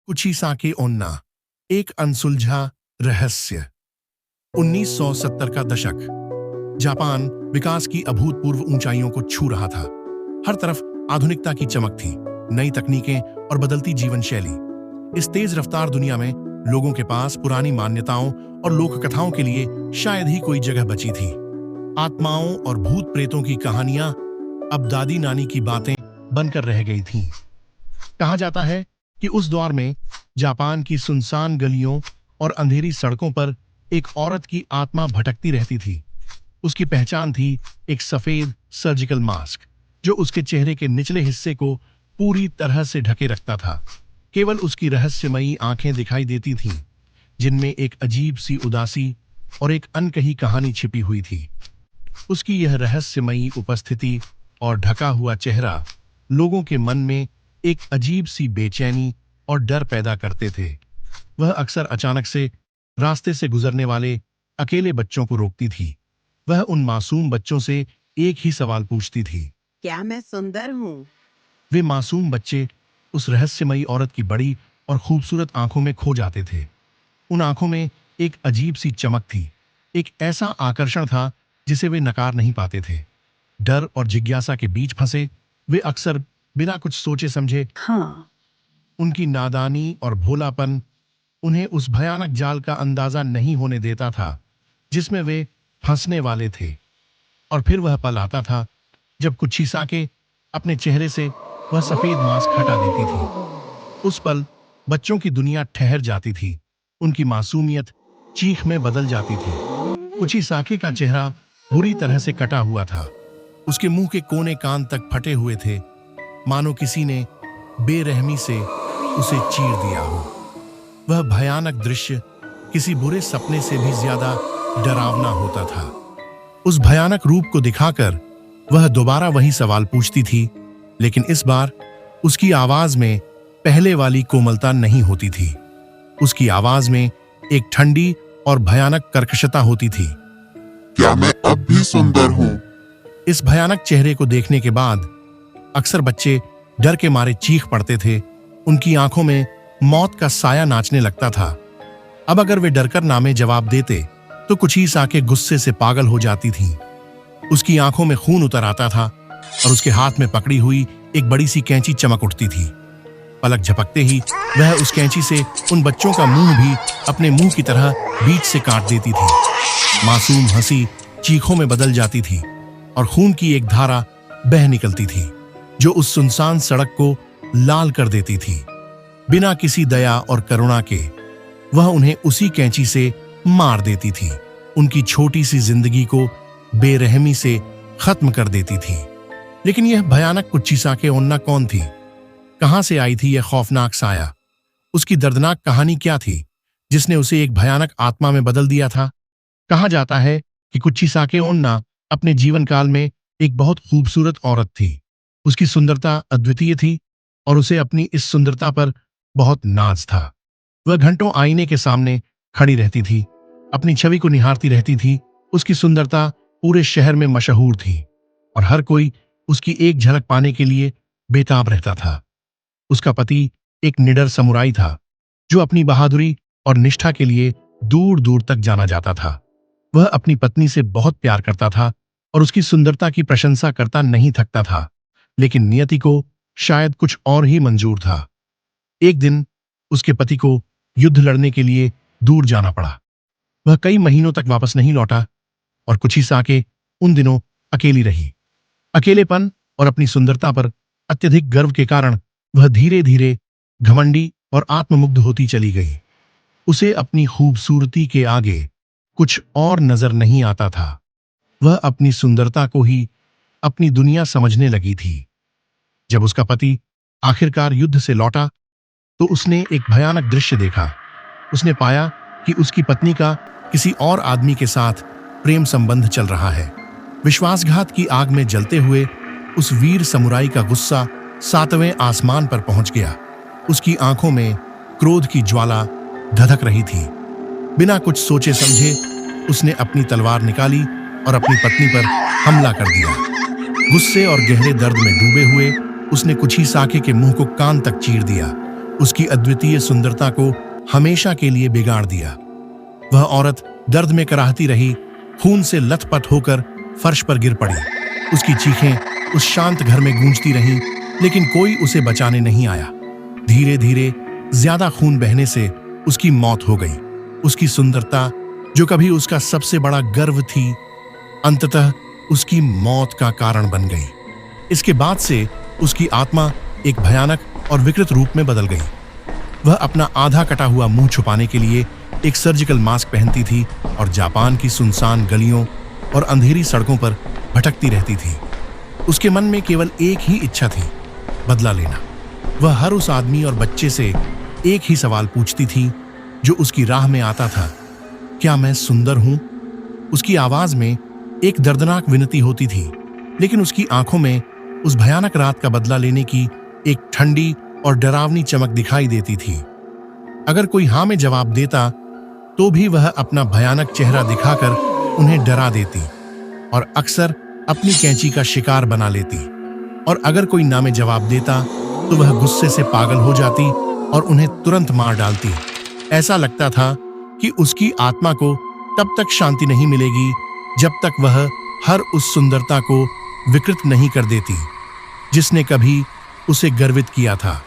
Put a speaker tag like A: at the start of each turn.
A: कुचिसाके ओन्ना, एक अनसुलझा रहस्य। 1970 का दशक। जापान विकास की अभूतपूर्व ऊंचाइयों को छू रहा था। हर तरफ आधुनिकता की चमक थी, नई तकनीकें और बदलती जीवन शैली। इस तेज रफ्तार दुनिया में लोगों के पास पुरानी मान्यताओं और लोक कथाओं के लिए शायद ही कोई जगह बची थी। आत्माओं और भूत प्रेतों की कहानियां अब दादी नानी की बातें बनकर रह गई थीं। कहा जाता है कि उस दौर में जापान की सुनसान गलियों और अंधेरी सड़कों पर एक औरत की आत्मा भटकती रहती थी। उसकी पहचान थी एक सफेद सर्जिकल मास्क, जो उसके चेहरे के निचले हिस्से को पूरी तरह से ढके रखता था। केवल उसकी रहस्यमयी आंखें दिखाई देती थीं, जिनमें एक अजीब सी उदासी और एक अनकही कहानी छिपी हुई थी। उसकी यह रहस्यमयी उपस्थिति और ढका हुआ चेहरा लोगों के मन में एक अजीब सी बेचैनी और डर पैदा करते थे। वह अक्सर अचानक से रास्ते से गुजरने वाले अकेले बच्चों को रोकती थी। वह उन मासूम बच्चों से एक ही सवाल पूछती थी,
B: क्या मैं सुंदर हूँ?
A: वे मासूम बच्चे उस रहस्यमयी औरत की बड़ी और खूबसूरत आंखों में खो जाते थे। उन आंखों में एक अजीब सी चमक थी, एक ऐसा आकर्षण था जिसे वे नकार नहीं पाते थे। डर और जिज्ञासा के बीच फंसे वे अक्सर बिना कुछ सोचे समझे
B: हाँ,
A: उनकी नादानी और भोलापन उन्हें उस भयानक जाल का अंदाजा नहीं होने देता था जिसमें वे फंसने वाले थे। और फिर वह पल आता था जब कुचिसाके अपने चेहरे से वह सफेद मास्क हटा देती थी। उस पल बच्चों की दुनिया ठहर जाती थी, उनकी मासूमियत चीख में बदल जाती थी। कुचिसाके का चेहरा बुरी तरह से कटा हुआ था। उसके मुंह के कोने कान तक फटे हुए थे, मानो किसी ने बेरहमी से उसे चीर दिया हो। वह भयानक दृश्य किसी बुरे सपने से भी ज्यादा डरावना होता था। उस भयानक रूप को दिखाकर वह दोबारा वही सवाल पूछती थी, लेकिन इस बार उसकी आवाज में पहले वाली कोमलता नहीं होती थी। उसकी आवाज में एक ठंडी और भयानक कर्कशता होती थी।
C: क्या मैं अब भी सुंदर हूँ?
A: इस भयानक चेहरे को देखने के बाद अक्सर बच्चे डर के मारे चीख पड़ते थे। उनकी आंखों में मौत का साया नाचने लगता था। अब अगर वे डरकर ना में जवाब देते तो कुचिसाके गुस्से से पागल हो जाती थीं। उसकी आंखों में खून उतर आता था और उसके हाथ में पकड़ी हुई एक बड़ी सी कैंची चमक उठती थी। पलक झपकते ही वह उस कैंची से उन बच्चों का मुंह भी अपने मुंह की तरह बीच से काट देती थी। मासूम हंसी चीखों में बदल जाती थी और खून की एक धारा बह निकलती थी, जो उस सुनसान सड़क को लाल कर देती थी। बिना किसी दया और करुणा के वह उन्हें उसी कैंची से मार देती थी, उनकी छोटी सी जिंदगी को बेरहमी से खत्म कर देती थी। लेकिन यह भयानक कुचिसाके ओन्ना कौन थी? कहां से आई थी यह खौफनाक साया? उसकी दर्दनाक कहानी क्या थी जिसने उसे एक भयानक आत्मा में बदल दिया था? कहा जाता है कि कुचिसाके ओन्ना अपने जीवन काल में एक बहुत खूबसूरत औरत थी। उसकी सुंदरता अद्वितीय थी और उसे अपनी इस सुंदरता पर बहुत नाज था। वह घंटों आईने के सामने खड़ी रहती थी, अपनी छवि को निहारती रहती थी। उसकी सुंदरता पूरे शहर में मशहूर थी और हर कोई उसकी एक झलक पाने के लिए बेताब रहता था। उसका पति एक निडर समुराई था, जो अपनी बहादुरी और निष्ठा के लिए दूर दूर तक जाना जाता था। वह अपनी पत्नी से बहुत प्यार करता था और उसकी सुंदरता की प्रशंसा करता नहीं थकता था, लेकिन नियति को शायद कुछ और ही मंजूर था। एक दिन उसके पति को युद्ध लड़ने के लिए दूर जाना पड़ा। वह कई महीनों तक वापस नहीं लौटा और कुचिसाके उन दिनों अकेली रही। अकेलेपन और अपनी सुंदरता पर अत्यधिक गर्व के कारण वह धीरे धीरे घमंडी और आत्ममुग्ध होती चली गई। उसे अपनी खूबसूरती के आगे कुछ और नजर नहीं आता था। वह अपनी सुंदरता को ही अपनी दुनिया समझने लगी थी। जब उसका पति आखिरकार युद्ध से लौटा तो उसने एक भयानक दृश्य देखा। उसने पाया कि उसकी पत्नी का किसी और आदमी के साथ प्रेम संबंध चल रहा है। विश्वासघात की आग में जलते हुए उस वीर समुराई का गुस्सा 7वें आसमान पर पहुंच गया। उसकी आंखों में क्रोध की ज्वाला धधक रही थी। बिना कुछ सोचे समझे उसने अपनी तलवार निकाली और अपनी पत्नी पर हमला कर दिया। गुस्से और गहरे दर्द में डूबे हुए उसने कुचिसाके के मुंह को कान तक चीर दिया। उसकी अद्वितीय सुंदरता को हमेशा के लिए बिगाड़ दिया। वह औरत दर्द में कराहती रही, खून से लथपथ होकर फर्श पर गिर पड़ी। उसकी चीखें उस शांत घर में गूंजती रहीं, लेकिन कोई उसे बचाने नहीं आया। धीरे धीरे ज्यादा खून बहने से उसकी मौत हो गई। उसकी सुंदरता, जो कभी उसका सबसे बड़ा गर्व थी, अंततः उसकी मौत का कारण बन गई। इसके बाद से उसकी आत्मा एक भयानक और विकृत रूप में बदल गई। वह अपना आधा कटा हुआ मुंह छुपाने के लिए एक सर्जिकल मास्क पहनती थी और जापान की सुनसान गलियों और अंधेरी सड़कों पर भटकती रहती थी। उसके मन में केवल एक ही इच्छा थी, बदला लेना। वह हर उस आदमी और बच्चे से एक ही सवाल पूछती थी जो उसकी राह में आता था, क्या मैं सुंदर हूं? उसकी आवाज में एक दर्दनाक विनती होती थी, लेकिन उसकी आंखों में उस भयानक रात का बदला लेने की एक ठंडी और डरावनी चमक दिखाई देती थी। अगर कोई हाँ में जवाब देता तो भी वह अपना भयानक चेहरा दिखाकर उन्हें डरा देती और अक्सर अपनी कैंची का शिकार बना लेती। और अगर कोई ना में जवाब देता तो वह गुस्से से पागल हो जाती और उन्हें तुरंत मार डालती। ऐसा लगता था कि उसकी आत्मा को तब तक शांति नहीं मिलेगी जब तक वह हर उस सुंदरता को विकृत नहीं कर देती जिसने कभी उसे गर्वित किया था।